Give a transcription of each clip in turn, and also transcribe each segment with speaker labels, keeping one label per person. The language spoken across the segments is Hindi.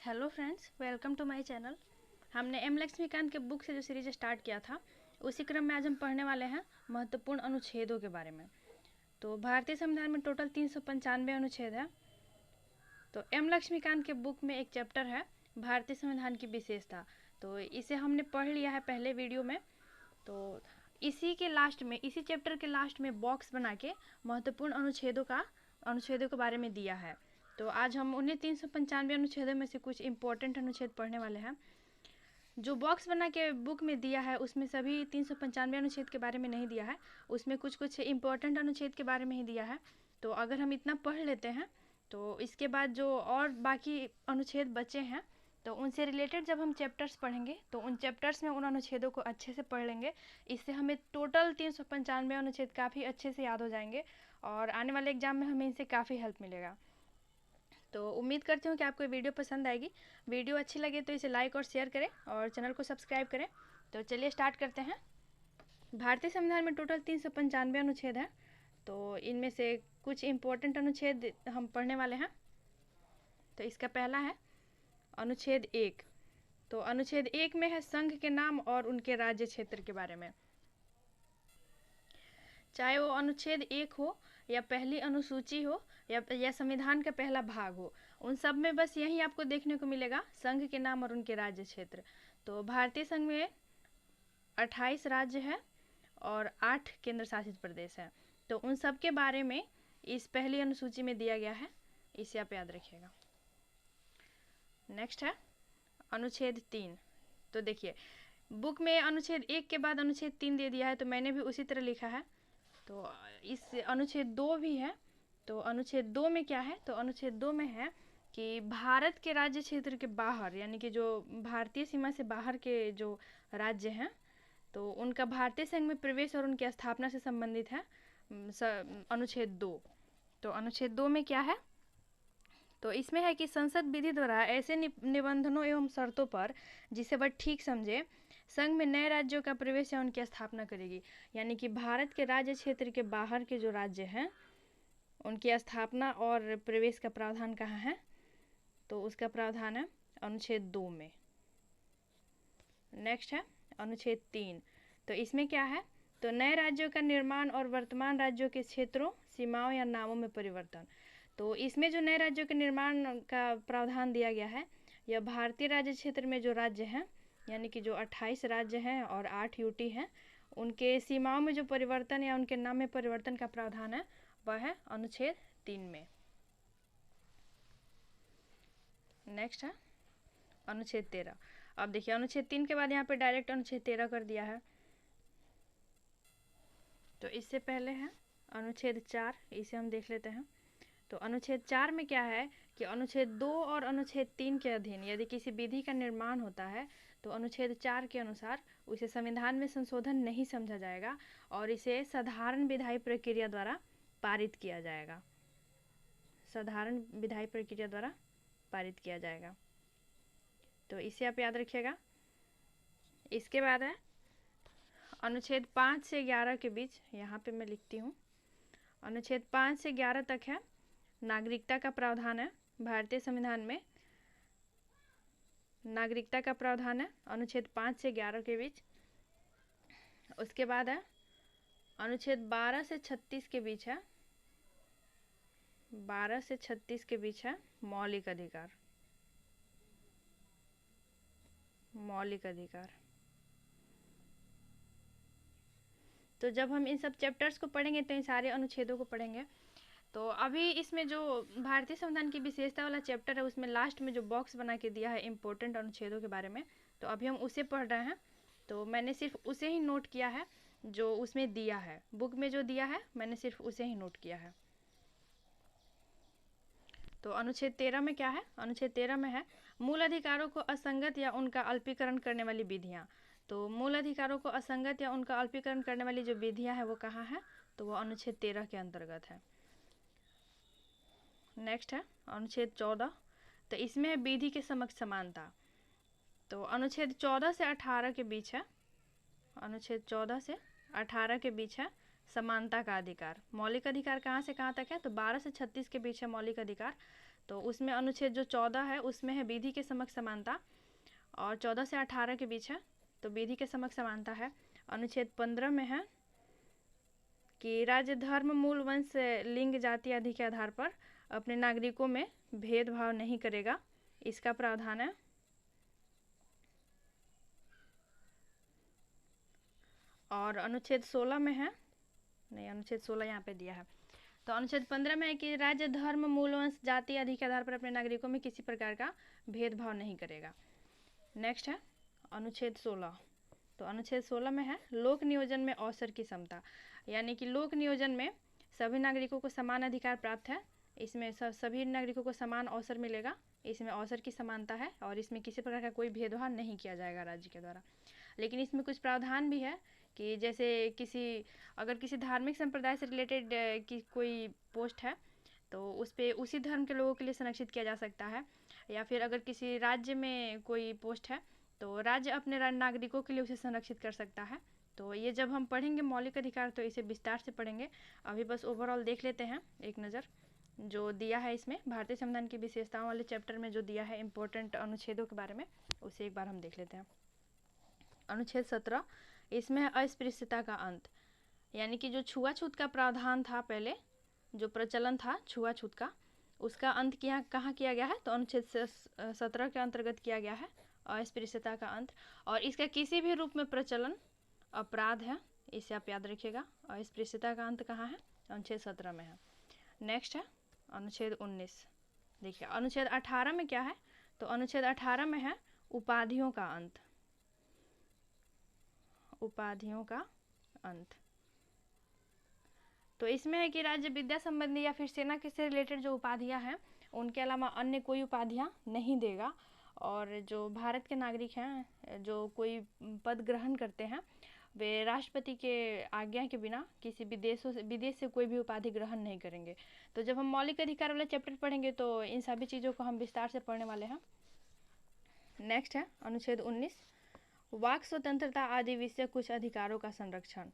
Speaker 1: Hello friends, welcome to my channel. हमने एम लक्ष्मीकांत के बुक से जो सीरीज स्टार्ट किया था, उसी क्रम में आज हम पढ़ने वाले हैं महत्वपूर्ण अनुच्छेदों के बारे में। तो भारतीय संविधान में टोटल 395 अनुच्छेद है। तो एम लक्ष्मीकांत के बुक में एक चैप्टर है भारतीय संविधान की विशेषता। तो इसे हमने पढ़ लिया है पहले वीडियो में। तो इसी चैप्टर के लास्ट में बॉक्स बना के महत्वपूर्ण अनुच्छेदों के बारे में दिया है। तो आज हम उन्हें 395 अनुच्छेदों में से कुछ इंपॉर्टेंट अनुच्छेद पढ़ने वाले हैं। जो बॉक्स बना के बुक में दिया है उसमें सभी 395 अनुच्छेद के बारे में नहीं दिया है, उसमें कुछ कुछ इंपॉर्टेंट अनुच्छेद के बारे में ही दिया है। तो अगर हम इतना पढ़ लेते हैं तो इसके बाद जो और बाकी अनुच्छेद बचे हैं तो उनसे रिलेटेड जब हम चैप्टर्स पढ़ेंगे तो उन चैप्टर्स में उन अनुच्छेदों को अच्छे से पढ़ लेंगे। इससे हमें टोटल 395 अनुच्छेद काफ़ी अच्छे से याद हो जाएंगे और आने वाले एग्जाम में हमें इनसे काफ़ी हेल्प मिलेगा। तो उम्मीद करती हूँ कि आपको ये वीडियो पसंद आएगी। वीडियो अच्छी लगे तो इसे लाइक और शेयर करें और चैनल को सब्सक्राइब करें। तो चलिए स्टार्ट करते हैं। भारतीय संविधान में टोटल 395 अनुच्छेद हैं। तो इनमें से कुछ इम्पोर्टेंट अनुच्छेद हम पढ़ने वाले हैं। तो इसका पहला है अनुच्छेद 1। तो अनुच्छेद 1 में है संघ के नाम और उनके राज्य क्षेत्र के बारे में। चाहे वो अनुच्छेद 1 हो या पहली अनुसूची हो या संविधान का पहला भाग हो, उन सब में बस यही आपको देखने को मिलेगा, संघ के नाम और उनके राज्य क्षेत्र। तो भारतीय संघ में 28 राज्य है और 8 केंद्र शासित प्रदेश हैं। तो उन सब के बारे में इस पहली अनुसूची में दिया गया है, इसे आप याद रखिएगा। नेक्स्ट है अनुच्छेद 3। तो देखिए बुक में अनुच्छेद 1 के बाद अनुच्छेद 3 दे दिया है, तो मैंने भी उसी तरह लिखा है। तो इस अनुच्छेद 2 भी है। तो अनुच्छेद 2 में क्या है, तो अनुच्छेद 2 में है कि भारत के राज्य क्षेत्र के बाहर, यानी कि जो भारतीय सीमा से बाहर के जो राज्य हैं, तो उनका भारतीय संघ में प्रवेश और उनकी स्थापना से संबंधित है अनुच्छेद 2। तो अनुच्छेद 2 में क्या है, तो इसमें है कि संसद विधि द्वारा ऐसे निबंधनों एवं शर्तों पर जिसे वह ठीक समझे संघ में नए राज्यों का प्रवेश या उनकी स्थापना करेगी। यानी कि भारत के राज्य क्षेत्र के बाहर के जो राज्य हैं उनकी स्थापना और प्रवेश का प्रावधान कहाँ है, तो उसका प्रावधान है अनुच्छेद 2 में। नेक्स्ट है अनुच्छेद 3। तो इसमें क्या है, तो नए राज्यों का निर्माण और वर्तमान राज्यों के क्षेत्रों, सीमाओं या नामों में परिवर्तन। तो इसमें जो नए राज्यों के निर्माण का प्रावधान दिया गया है, यह भारतीय राज्य क्षेत्र में जो राज्य हैं, यानी कि जो 28 राज्य हैं और 8 यूटी हैं, उनके सीमाओं में जो परिवर्तन या उनके नाम में परिवर्तन का प्रावधान है वह है अनुच्छेद 3 में। नेक्स्ट है अनुच्छेद 13। अब देखिए अनुच्छेद 3 के बाद यहाँ पे डायरेक्ट अनुच्छेद 13 कर दिया है। तो इससे पहले है अनुच्छेद 4, इसे हम देख लेते हैं। तो अनुच्छेद 4 में क्या है कि अनुच्छेद 2 और अनुच्छेद 3 के अधीन यदि किसी विधि का निर्माण होता है तो अनुच्छेद 4 के अनुसार उसे संविधान में संशोधन नहीं समझा जाएगा और इसे साधारण विधायी प्रक्रिया द्वारा पारित किया जाएगा। साधारण विधायी प्रक्रिया द्वारा पारित किया जाएगा। तो इसे आप याद रखिएगा। इसके बाद है अनुच्छेद 5 से 11 के बीच, यहाँ पे मैं लिखती हूँ, अनुच्छेद 5 से 11 तक है नागरिकता का प्रावधान है। भारतीय संविधान में नागरिकता का प्रावधान है अनुच्छेद 5 से 11 के बीच। उसके बाद है अनुच्छेद 12 से 36 के बीच है, 12 से 36 के बीच है मौलिक अधिकार। मौलिक अधिकार। तो जब हम इन सब चैप्टर्स को पढ़ेंगे तो इन सारे अनुच्छेदों को पढ़ेंगे। तो अभी इसमें जो भारतीय संविधान की विशेषता वाला चैप्टर है उसमें लास्ट में जो बॉक्स बना के दिया है इम्पोर्टेंट अनुच्छेदों के बारे में, तो अभी हम उसे पढ़ रहे हैं। तो मैंने सिर्फ उसे ही नोट किया है जो उसमें दिया है, बुक में जो दिया है मैंने सिर्फ उसे ही नोट किया है। तो अनुच्छेद 13 में क्या है, अनुच्छेद 13 में है मूल अधिकारों को असंगत या उनका अल्पीकरण करने वाली विधियाँ। तो मूल अधिकारों को असंगत या उनका अल्पीकरण करने वाली जो विधियाँ हैं वो कहाँ है, तो वो अनुच्छेद 13 के अंतर्गत है। नेक्स्ट है अनुच्छेद 14। तो इसमें है विधि के समक्ष समानता। तो अनुच्छेद 14 से 18 के बीच है, अनुच्छेद 14 से 18 के बीच है समानता का अधिकार। मौलिक अधिकार कहाँ से कहाँ तक है, तो 12 से 36 के बीच है मौलिक अधिकार। तो उसमें अनुच्छेद जो 14 है उसमें है विधि के समक्ष समानता, और 14 से 18 के बीच है तो विधि के समक्ष समानता है। अनुच्छेद 15 में है कि राज्य धर्म, मूल, वंश, लिंग, जाति आदि के आधार पर अपने नागरिकों में भेदभाव नहीं करेगा, इसका प्रावधान है। और अनुच्छेद 16 में है, नहीं अनुच्छेद 16 यहाँ पे दिया है, तो अनुच्छेद 15 में है कि राज्य धर्म, मूल, वंश, जाति आदि के आधार पर अपने नागरिकों में किसी प्रकार का भेदभाव नहीं करेगा। नेक्स्ट है अनुच्छेद 16। तो अनुच्छेद 16 में है लोक नियोजन में अवसर की समता, यानी कि लोक नियोजन में सभी नागरिकों को समान अधिकार प्राप्त है। इसमें सभी नागरिकों को समान अवसर मिलेगा, इसमें अवसर की समानता है और इसमें किसी प्रकार का कोई भेदभाव नहीं किया जाएगा राज्य के द्वारा। लेकिन इसमें कुछ प्रावधान भी है कि जैसे अगर किसी धार्मिक संप्रदाय से रिलेटेड की कोई पोस्ट है तो उस पर उसी धर्म के लोगों के लिए संरक्षित किया जा सकता है, या फिर अगर किसी राज्य में कोई पोस्ट है तो राज्य अपने नागरिकों के लिए उसे संरक्षित कर सकता है। तो ये जब हम पढ़ेंगे मौलिक अधिकार तो इसे विस्तार से पढ़ेंगे, अभी बस ओवरऑल देख लेते हैं एक नज़र जो दिया है इसमें भारतीय संविधान की विशेषताओं वाले चैप्टर में जो दिया है इम्पोर्टेंट अनुच्छेदों के बारे में, उसे एक बार हम देख लेते हैं। अनुच्छेद 17, इसमें है अस्पृश्यता का अंत, यानी कि जो छुआछूत का प्रावधान था पहले, जो प्रचलन था छुआछूत का, उसका अंत कहाँ किया गया है, तो अनुच्छेद 17 के अंतर्गत किया गया है अस्पृश्यता का अंत। और इसका किसी भी रूप में प्रचलन अपराध है, इसे आप याद रखिएगा। अस्पृश्यता का अंत कहाँ है, अनुच्छेद 17 में है। नेक्स्ट है अनुच्छेद 19। देखिए अनुच्छेद 18 में क्या है, तो अनुच्छेद 18 में है उपाधियों का अंत, उपाधियों का अंत। तो इसमें है कि राज्य विद्या संबंधी या फिर सेना के से रिलेटेड जो उपाधियां हैं उनके अलावा अन्य कोई उपाधियां नहीं देगा। और जो भारत के नागरिक हैं जो कोई पद ग्रहण करते हैं वे राष्ट्रपति के आज्ञा के बिना किसी विदेश से कोई भी उपाधि ग्रहण नहीं करेंगे। तो जब हम मौलिक अधिकार वाले चैप्टर पढ़ेंगे तो इन सभी चीज़ों को हम विस्तार से पढ़ने वाले हैं। नेक्स्ट है अनुच्छेद 19, वाक स्वतंत्रता आदि विषय कुछ अधिकारों का संरक्षण।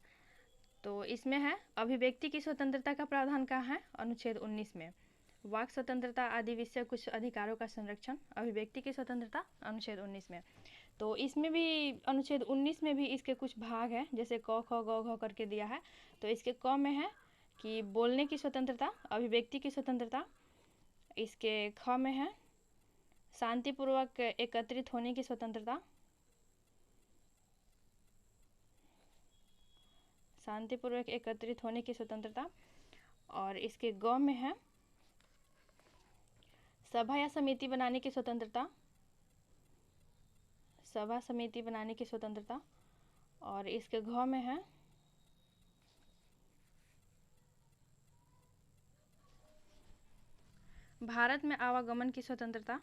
Speaker 1: तो इसमें है अभिव्यक्ति की स्वतंत्रता का प्रावधान कहाँ है, अनुच्छेद 19 में। वाक स्वतंत्रता आदि विषय कुछ अधिकारों का संरक्षण, अभिव्यक्ति की स्वतंत्रता अनुच्छेद 19 में। तो इसमें भी अनुच्छेद 19 में भी इसके कुछ भाग हैं, जैसे क ख ग घ करके दिया है। तो इसके क में है कि बोलने की स्वतंत्रता, अभिव्यक्ति की स्वतंत्रता। इसके ख में है शांतिपूर्वक एकत्रित होने की स्वतंत्रता, शांतिपूर्वक एकत्रित होने की स्वतंत्रता। और इसके ग में है सभा या समिति बनाने की स्वतंत्रता, सभा समिति बनाने की स्वतंत्रता। और इसके घ में है भारत में आवागमन की स्वतंत्रता,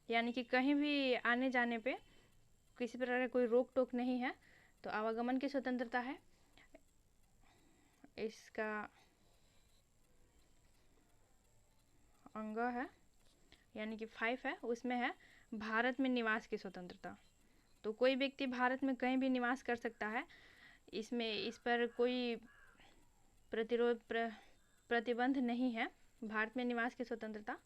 Speaker 1: यानी कि कहीं भी आने जाने पे किसी प्रकार का कोई रोक टोक नहीं है, तो आवागमन की स्वतंत्रता है। इसका अंग है यानी कि 5 है, उसमें है भारत में निवास की स्वतंत्रता। तो कोई व्यक्ति भारत में कहीं भी निवास कर सकता है, इसमें इस पर कोई प्रतिबंध नहीं है, भारत में निवास की स्वतंत्रता।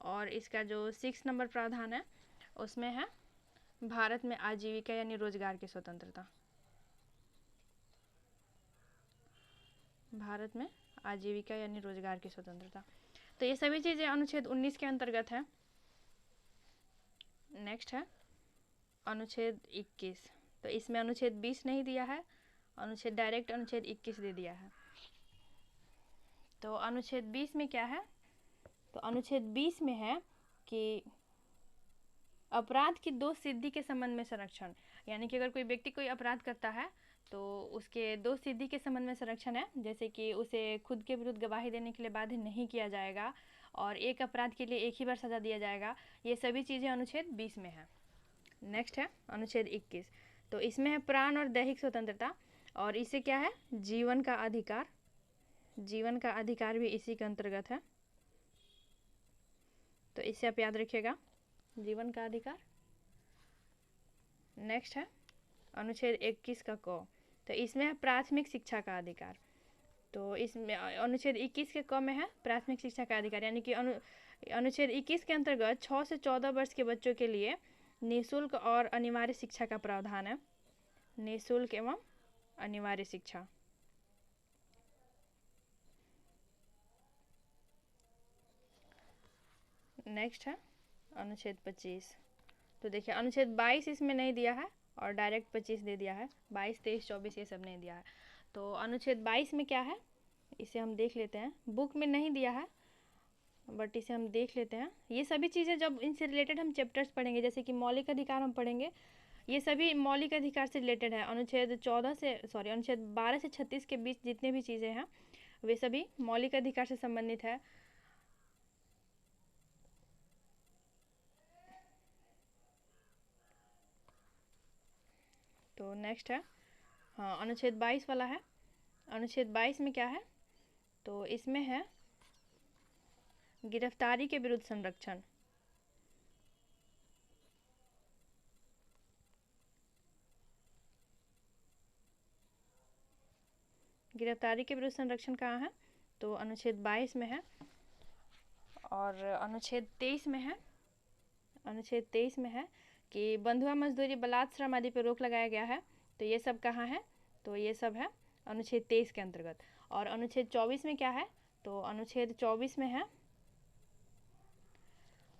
Speaker 1: और इसका जो 6 नंबर प्रावधान है उसमें है भारत में आजीविका यानी रोजगार की स्वतंत्रता, भारत में आजीविका यानी रोजगार की स्वतंत्रता। तो ये सभी चीज़ें अनुच्छेद 19 के अंतर्गत है। नेक्स्ट है अनुच्छेद 21। तो इसमें अनुच्छेद 20 नहीं दिया है, अनुच्छेद डायरेक्ट अनुच्छेद 21 दे दिया है। तो अनुच्छेद 20 में क्या है, तो अनुच्छेद 20 में है कि अपराध की दोष सिद्धि के संबंध में संरक्षण, यानी कि अगर कोई व्यक्ति कोई अपराध करता है तो उसके दोष सिद्धि के संबंध में संरक्षण है, जैसे कि उसे खुद के विरुद्ध गवाही देने के लिए बाध्य नहीं किया जाएगा और एक अपराध के लिए एक ही बार सजा दिया जाएगा। ये सभी चीज़ें अनुच्छेद 20 में है। नेक्स्ट है अनुच्छेद 21। तो इसमें है प्राण और दैहिक स्वतंत्रता, और इसे क्या है, जीवन का अधिकार, जीवन का अधिकार भी इसी के अंतर्गत है। तो इसे आप याद रखिएगा, जीवन का अधिकार। नेक्स्ट है अनुच्छेद 21 का क। तो इसमें है प्राथमिक शिक्षा का अधिकार। तो इसमें अनुच्छेद 21 के क में है प्राथमिक शिक्षा का अधिकार, यानी कि अनुच्छेद 21 के अंतर्गत 6 से 14 वर्ष के बच्चों के लिए निःशुल्क और अनिवार्य शिक्षा का प्रावधान है। निःशुल्क एवं अनिवार्य शिक्षा। नेक्स्ट है अनुच्छेद 25। तो देखिए अनुच्छेद 22 इसमें नहीं दिया है और डायरेक्ट 25 दे दिया है, 22, 23, 24 ये सब नहीं दिया है। तो अनुच्छेद 22 में क्या है इसे हम देख लेते हैं, बुक में नहीं दिया है बट इसे हम देख लेते हैं। ये सभी चीज़ें जब इनसे रिलेटेड हम चैप्टर्स पढ़ेंगे, जैसे कि मौलिक अधिकार हम पढ़ेंगे, ये सभी मौलिक अधिकार से रिलेटेड है। अनुच्छेद 12 से 36 के बीच जितने भी चीज़ें हैं वे सभी मौलिक अधिकार से संबंधित है। तो नेक्स्ट है हाँ अनुच्छेद 22 वाला है। अनुच्छेद 22 में क्या है, तो इसमें है गिरफ्तारी के विरुद्ध संरक्षण। गिरफ्तारी के विरुद्ध संरक्षण कहाँ है, तो अनुच्छेद 22 में है। और अनुच्छेद 23 में है, अनुच्छेद 23 में है कि बंधुआ मजदूरी, बलात् श्रम आदि पर रोक लगाया गया है। तो ये सब कहाँ है, तो ये सब है अनुच्छेद 23 के अंतर्गत। और अनुच्छेद 24 में क्या है, तो अनुच्छेद 24 में है,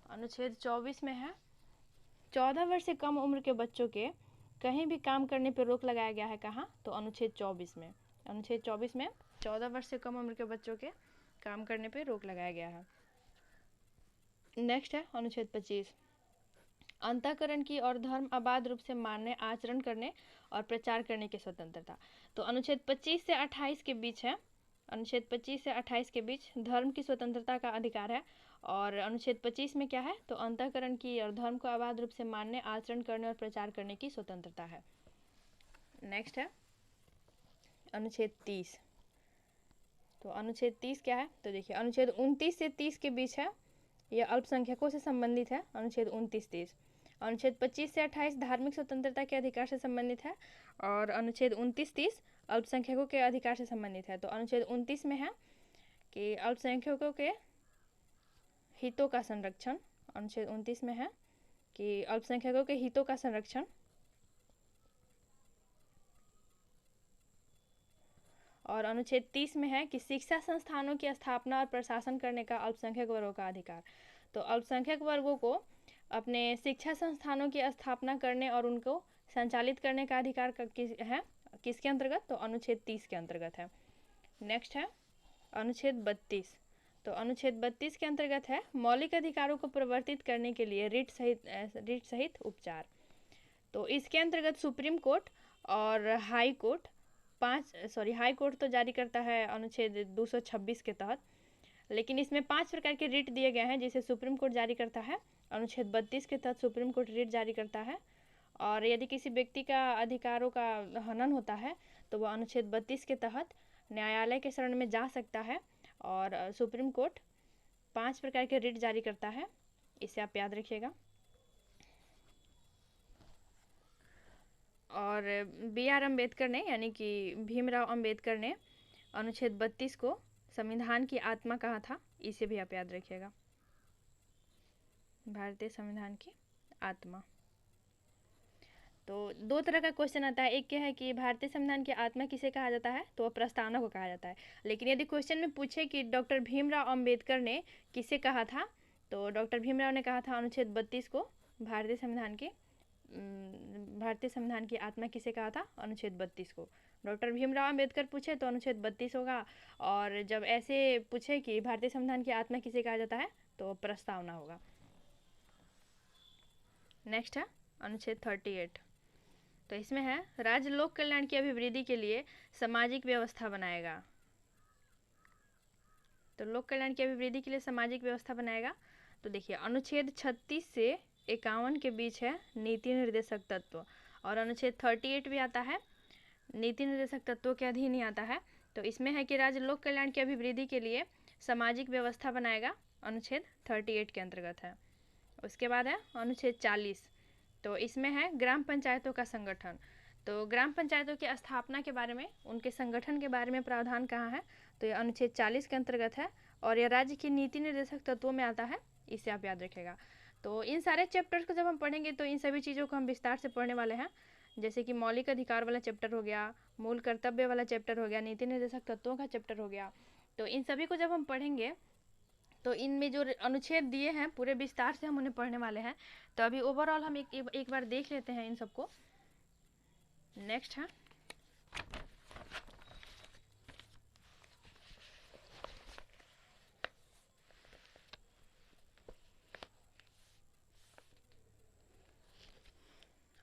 Speaker 1: अनुच्छेद 24 में है 14 वर्ष से कम उम्र के बच्चों के कहीं भी काम करने पर रोक लगाया गया है। कहाँ, तो अनुच्छेद 24 में। अनुच्छेद 24 में 14 वर्ष से कम उम्र के बच्चों के काम करने पर रोक लगाया गया है। नेक्स्ट है अनुच्छेद 25, अंतःकरण की और धर्म अबाध रूप से मानने, आचरण करने और प्रचार करने की स्वतंत्रता। तो अनुच्छेद 25 से 28 के बीच है, अनुच्छेद 25 से 28 के बीच धर्म की स्वतंत्रता का अधिकार है। और अनुच्छेद 25 में क्या है, तो अंतःकरण की और धर्म को अबाध रूप से मानने, आचरण करने और प्रचार करने की स्वतंत्रता है। नेक्स्ट है अनुच्छेद 30। तो अनुच्छेद 30 क्या है, तो देखिए अनुच्छेद 29 से 30 के बीच है, यह अल्पसंख्यकों से संबंधित है। अनुच्छेद 29-30। अनुच्छेद 25 से 28 धार्मिक स्वतंत्रता के अधिकार से संबंधित है और अनुच्छेद 29-30 अल्पसंख्यकों के अधिकार से संबंधित है। तो अनुच्छेद 29 में है कि अल्पसंख्यकों के हितों का संरक्षण। अनुच्छेद 29 में है कि अल्पसंख्यकों के हितों का संरक्षण। और अनुच्छेद 30 में है कि शिक्षा संस्थानों की स्थापना और प्रशासन करने का अल्पसंख्यक वर्गों का अधिकार। तो अल्पसंख्यक वर्गों को अपने शिक्षा संस्थानों की स्थापना करने और उनको संचालित करने का अधिकार है किसके अंतर्गत, तो अनुच्छेद 30 के अंतर्गत है। नेक्स्ट है अनुच्छेद 32। तो अनुच्छेद 32 के अंतर्गत है मौलिक अधिकारों को प्रवर्तित करने के लिए रिट सहित उपचार। तो इसके अंतर्गत सुप्रीम कोर्ट और हाई कोर्ट हाई कोर्ट तो जारी करता है अनुच्छेद 226 के तहत, लेकिन इसमें 5 प्रकार के रिट दिए गए हैं जिसे सुप्रीम कोर्ट जारी करता है। अनुच्छेद 32 के तहत सुप्रीम कोर्ट रिट जारी करता है। और यदि किसी व्यक्ति का अधिकारों का हनन होता है तो वह अनुच्छेद 32 के तहत न्यायालय के शरण में जा सकता है और सुप्रीम कोर्ट 5 प्रकार के रिट जारी करता है, इसे आप याद रखिएगा। और BR अम्बेडकर ने, यानी कि भीमराव अम्बेडकर ने अनुच्छेद 32 को संविधान की आत्मा कहा था, इसे भी आप याद रखिएगा, भारतीय संविधान की आत्मा। तो दो तरह का क्वेश्चन आता है, एक क्या है कि भारतीय संविधान की आत्मा किसे कहा जाता है, तो वह प्रस्तावना को कहा जाता है। लेकिन यदि क्वेश्चन में पूछे कि डॉक्टर भीमराव अम्बेडकर ने किसे कहा था, तो डॉक्टर भीमराव ने कहा था अनुच्छेद 32 को भारतीय संविधान की आत्मा किसे कहा था, अनुच्छेद 32 को। डॉक्टर भीमराव अम्बेडकर पूछे तो अनुच्छेद 32 होगा, और जब ऐसे पूछे कि भारतीय संविधान की आत्मा किसे कहा जाता है तो प्रस्तावना होगा। नेक्स्ट है अनुच्छेद 38। तो इसमें है राज्य लोक कल्याण की अभिवृद्धि के लिए सामाजिक व्यवस्था बनाएगा। तो लोक कल्याण की अभिवृद्धि के लिए सामाजिक व्यवस्था बनाएगा। तो देखिए अनुच्छेद 36 से 51 के बीच है नीति निर्देशक तत्व, और अनुच्छेद 38 भी आता है, नीति निर्देशक तत्वों के अधीन ही आता है। तो इसमें है कि राज्य लोक कल्याण की अभिवृद्धि के लिए सामाजिक व्यवस्था बनाएगा, अनुच्छेद 38 के अंतर्गत है। उसके बाद है अनुच्छेद 40। तो इसमें है ग्राम पंचायतों का संगठन। तो ग्राम पंचायतों की स्थापना के बारे में, उनके संगठन के बारे में प्रावधान कहाँ है, तो ये अनुच्छेद 40 के अंतर्गत है और यह राज्य की नीति निर्देशक तत्वों में आता है, इसे आप याद रखिएगा। तो इन सारे चैप्टर्स को जब हम पढ़ेंगे तो इन सभी चीज़ों को हम विस्तार से पढ़ने वाले हैं, जैसे कि मौलिक अधिकार वाला चैप्टर हो गया, मूल कर्तव्य वाला चैप्टर हो गया, नीति निर्देशक तत्वों का चैप्टर हो गया। तो इन सभी को जब हम पढ़ेंगे तो इनमें जो अनुच्छेद दिए हैं पूरे विस्तार से हम उन्हें पढ़ने वाले हैं। तो अभी ओवरऑल हम एक बार देख लेते हैं इन सबको। नेक्स्ट है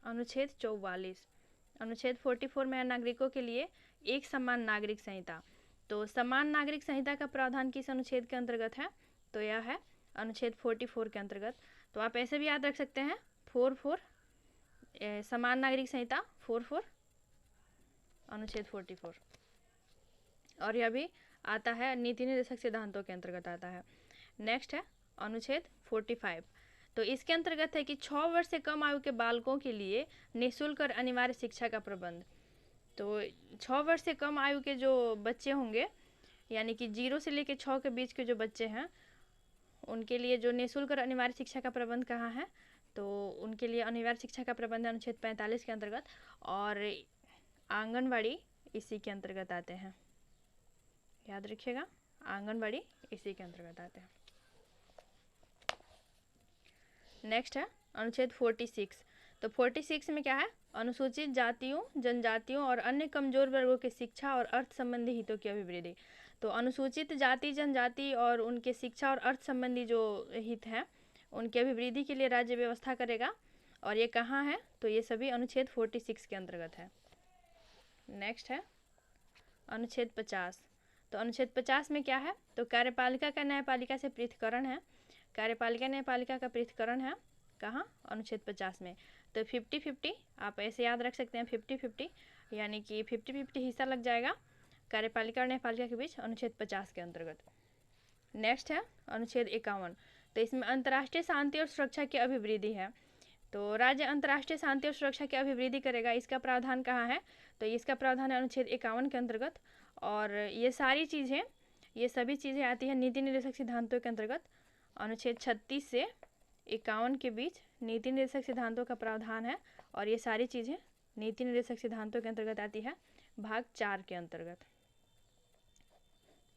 Speaker 1: अनुच्छेद 44। अनुच्छेद 44 में नागरिकों के लिए एक समान नागरिक संहिता। तो समान नागरिक संहिता का प्रावधान किस अनुच्छेद के अंतर्गत है, तो यह है अनुच्छेद 44 के अंतर्गत। तो आप ऐसे भी याद रख सकते हैं 44 समान नागरिक संहिता 44 अनुच्छेद 44, और यह भी आता है नीति निर्देशक सिद्धांतों के अंतर्गत आता है। नेक्स्ट है अनुच्छेद 45। तो इसके अंतर्गत है कि 6 वर्ष से कम आयु के बालकों के लिए निःशुल्क और अनिवार्य शिक्षा का प्रबंध। तो 6 वर्ष से कम आयु के जो बच्चे होंगे, यानी कि 0 से लेकर 6 के बीच के जो बच्चे हैं, उनके लिए जो निःशुल्क और अनिवार्य शिक्षा का प्रबंध कहाँ है, तो उनके लिए अनिवार्य शिक्षा का प्रबंध अनुच्छेद 45 के अंतर्गत, और आंगनवाड़ी इसी के अंतर्गत आते हैं, याद रखिएगा, आंगनवाड़ी इसी के अंतर्गत आते हैं। नेक्स्ट है अनुच्छेद 46। तो 46 में क्या है, अनुसूचित जातियों, जनजातियों और अन्य कमजोर वर्गों के शिक्षा और अर्थ संबंधी हितों की अभिवृद्धि। तो अनुसूचित जाति, जनजाति और उनके शिक्षा और अर्थ संबंधी जो हित हैं, उनकी अभिवृद्धि के लिए राज्य व्यवस्था करेगा, और ये कहाँ है, तो ये सभी अनुच्छेद 46 के अंतर्गत है। नेक्स्ट है अनुच्छेद 50। तो अनुच्छेद 50 में क्या है, तो कार्यपालिका का न्यायपालिका से पृथक्करण है। कार्यपालिका न्यायपालिका का पृथक्करण है कहाँ, अनुच्छेद 50 में। तो 50-50 आप ऐसे याद रख सकते हैं, 50-50 यानी कि 50-50 हिस्सा लग जाएगा कार्यपालिका और न्यायपालिका के बीच अनुच्छेद 50 के अंतर्गत। नेक्स्ट है अनुच्छेद 51। तो इसमें अंतर्राष्ट्रीय शांति और सुरक्षा की अभिवृद्धि है। तो राज्य अंतर्राष्ट्रीय शांति और सुरक्षा की अभिवृद्धि करेगा, इसका प्रावधान कहाँ है, तो इसका प्रावधान है अनुच्छेद 51 के अंतर्गत। और ये सारी चीज़ें, ये सभी चीज़ें आती हैं नीति निर्देशक सिद्धांतों के अंतर्गत। अनुच्छेद 36 से 51 के बीच नीति निर्देशक सिद्धांतों का प्रावधान है, और ये सारी चीज़ें नीति निर्देशक सिद्धांतों के अंतर्गत आती है, भाग 4 के अंतर्गत,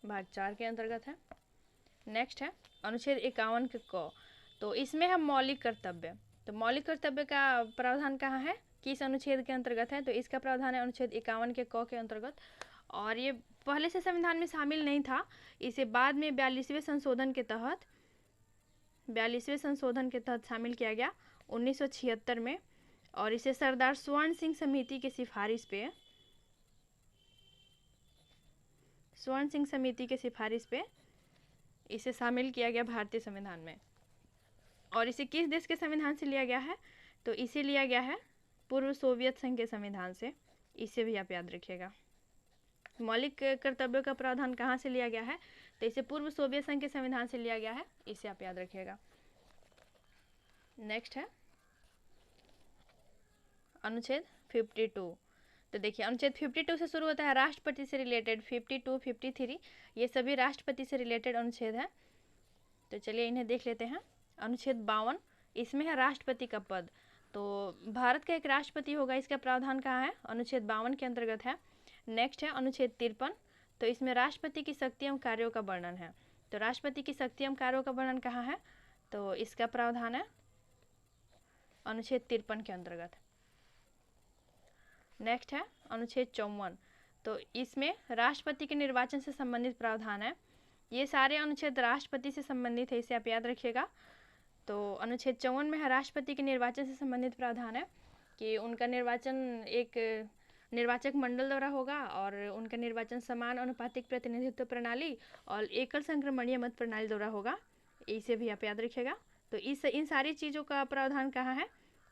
Speaker 1: भाग 4 के अंतर्गत है। नेक्स्ट है अनुच्छेद 51 के क। तो इसमें है मौलिक कर्तव्य। तो मौलिक कर्तव्य का प्रावधान कहाँ है, किस अनुच्छेद के अंतर्गत है, तो इसका प्रावधान है अनुच्छेद 51 के क के अंतर्गत। और ये पहले से संविधान में शामिल नहीं था, इसे बाद में 42वें संशोधन के तहत शामिल किया गया 1976 में, और इसे सरदार स्वर्ण सिंह समिति की सिफारिश पे इसे शामिल किया गया भारतीय संविधान में। और इसे किस देश के संविधान से लिया गया है, तो इसे लिया गया है पूर्व सोवियत संघ के संविधान से, इसे भी आप याद रखिएगा। मौलिक कर्तव्यों का प्रावधान कहाँ से लिया गया है, तो इसे पूर्व सोवियत संघ के संविधान से लिया गया है, इसे आप याद रखिएगा। नेक्स्ट है अनुच्छेद 52। तो देखिए अनुच्छेद 52 से शुरू होता है, राष्ट्रपति से रिलेटेड 52, 53 ये सभी राष्ट्रपति से रिलेटेड अनुच्छेद है। तो चलिए इन्हें देख लेते हैं। अनुच्छेद 52, इसमें है राष्ट्रपति का पद। तो भारत का एक राष्ट्रपति होगा, इसका प्रावधान कहाँ है, अनुच्छेद 52 के अंतर्गत है। नेक्स्ट है अनुच्छेद 53। तो इसमें राष्ट्रपति की शक्ति एवं कार्यों का वर्णन है। तो राष्ट्रपति की शक्ति एवं कार्यों का वर्णन कहाँ है, तो इसका प्रावधान है अनुच्छेद 53 के अंतर्गत। नेक्स्ट है अनुच्छेद 54। तो इसमें राष्ट्रपति के निर्वाचन से संबंधित प्रावधान है। ये सारे अनुच्छेद राष्ट्रपति से संबंधित है, इसे आप याद रखिएगा। तो अनुच्छेद 54 में है राष्ट्रपति के निर्वाचन से संबंधित प्रावधान है कि उनका निर्वाचन एक निर्वाचक मंडल द्वारा होगा, और उनका निर्वाचन समान अनुपातिक प्रतिनिधित्व प्रणाली और एकल संक्रमणीय मत प्रणाली द्वारा होगा, इसे भी आप याद रखिएगा। तो इन सारी चीज़ों का प्रावधान कहाँ है,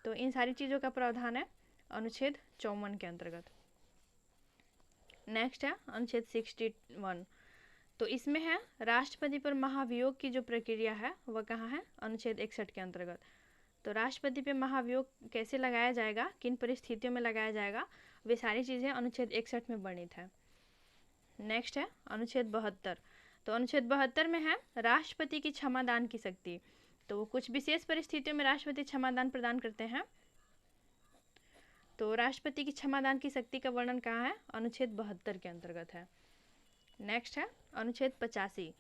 Speaker 1: तो इन सारी चीज़ों का प्रावधान है अनुच्छेद 54 के अंतर्गत। नेक्स्ट है अनुच्छेद 61। तो इसमें है राष्ट्रपति पर महाभियोग की जो प्रक्रिया है वह कहाँ है, अनुच्छेद 61 के अंतर्गत। तो राष्ट्रपति पे महाभियोग कैसे लगाया जाएगा, किन परिस्थितियों में लगाया जाएगा, वे सारी चीज़ें अनुच्छेद 61 में वर्णित है। नेक्स्ट है अनुच्छेद 72। तो अनुच्छेद 72 में है राष्ट्रपति की क्षमादान की शक्ति। तो कुछ विशेष परिस्थितियों में राष्ट्रपति क्षमादान प्रदान करते हैं। तो राष्ट्रपति की क्षमादान की शक्ति का वर्णन कहाँ है, अनुच्छेद 72 के अंतर्गत है। नेक्स्ट है अनुच्छेद 85।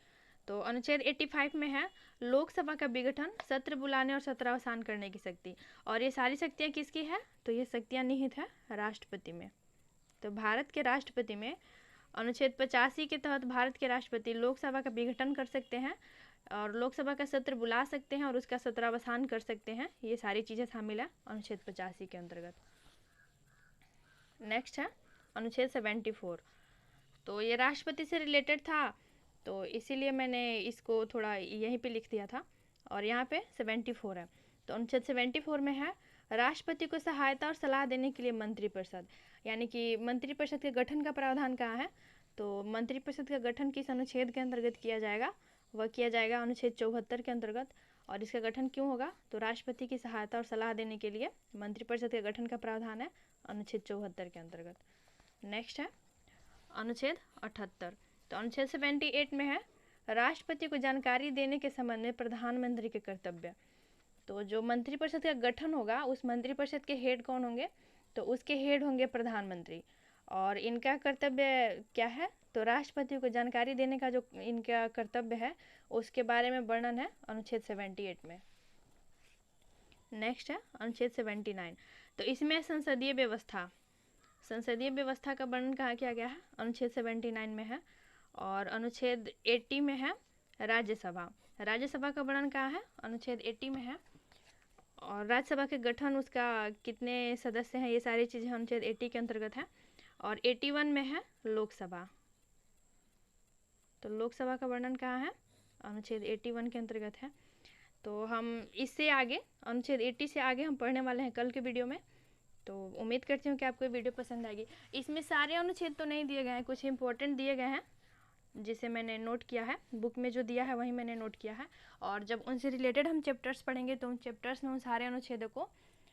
Speaker 1: तो अनुच्छेद 85 में है लोकसभा का विघटन, सत्र बुलाने और सत्रावसान करने की शक्ति। और ये सारी शक्तियाँ किसकी है, तो ये शक्तियाँ निहित है राष्ट्रपति में। तो भारत के राष्ट्रपति में अनुच्छेद 85 के तहत भारत के राष्ट्रपति लोकसभा का विघटन कर सकते हैं और लोकसभा का सत्र बुला सकते हैं और उसका सत्रावसान कर सकते हैं। ये सारी चीज़ें शामिल है अनुच्छेद 85 के अंतर्गत। नेक्स्ट है अनुच्छेद 74। तो ये राष्ट्रपति से रिलेटेड था, तो इसीलिए मैंने इसको थोड़ा यहीं पे लिख दिया था और यहाँ पे 74 है। तो अनुच्छेद 74 में है राष्ट्रपति को सहायता और सलाह देने के लिए मंत्रिपरिषद, यानी कि मंत्रिपरिषद के गठन का प्रावधान कहाँ है, तो मंत्रिपरिषद का गठन किस अनुच्छेद के अंतर्गत किया जाएगा, वह किया जाएगा अनुच्छेद 74 के अंतर्गत। और इसका गठन क्यों होगा, तो राष्ट्रपति की सहायता और सलाह देने के लिए मंत्रिपरिषद के गठन का प्रावधान है अनुच्छेद 74 के अंतर्गत। नेक्स्ट है अनुच्छेद 78। तो अनुच्छेद 78 में है राष्ट्रपति को जानकारी देने के संबंध में प्रधानमंत्री के कर्तव्य। तो जो मंत्रिपरिषद का गठन होगा उस मंत्रिपरिषद के हेड कौन होंगे, तो उसके हेड होंगे प्रधानमंत्री। और इनका कर्तव्य क्या है, तो राष्ट्रपति को जानकारी देने का जो इनका कर्तव्य है उसके बारे में वर्णन है अनुच्छेद 78 में। नेक्स्ट है अनुच्छेद 79। तो इसमें संसदीय व्यवस्था का वर्णन कहाँ किया गया है, अनुच्छेद 79 में है। और अनुच्छेद 80 में है राज्यसभा का वर्णन कहाँ है, अनुच्छेद 80 में है। और राज्यसभा के गठन, उसका कितने सदस्य हैं, ये सारी चीज़ें अनुच्छेद 80 के अंतर्गत है। और 81 में है लोकसभा। तो लोकसभा का वर्णन कहाँ है, अनुच्छेद 81 के अंतर्गत है। तो हम इससे आगे अनुच्छेद 80 से आगे हम पढ़ने वाले हैं कल के वीडियो में। तो उम्मीद करती हूँ कि आपको ये वीडियो पसंद आएगी। इसमें सारे अनुच्छेद तो नहीं दिए गए हैं, कुछ इंपॉर्टेंट दिए गए हैं जिसे मैंने नोट किया है, बुक में जो दिया है वही मैंने नोट किया है। और जब उनसे रिलेटेड हम चैप्टर्स पढ़ेंगे तो उन चैप्टर्स में उन सारे अनुच्छेदों को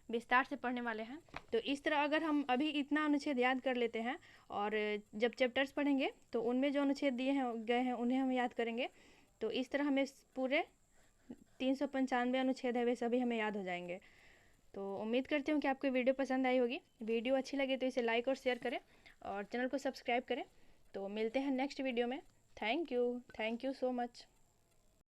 Speaker 1: विस्तार से पढ़ने वाले हैं। तो इस तरह अगर हम अभी इतना अनुच्छेद याद कर लेते हैं और जब चैप्टर्स पढ़ेंगे तो उनमें जो अनुच्छेद दिए हैं गए हैं उन्हें हम याद करेंगे, तो इस तरह हमें पूरे 395 अनुच्छेद है वे सभी हमें याद हो जाएंगे। तो उम्मीद करती हूँ कि आपको वीडियो पसंद आई होगी। वीडियो अच्छी लगे तो इसे लाइक और शेयर करें और चैनल को सब्सक्राइब करें। तो मिलते हैं नेक्स्ट वीडियो में। Thank you so much.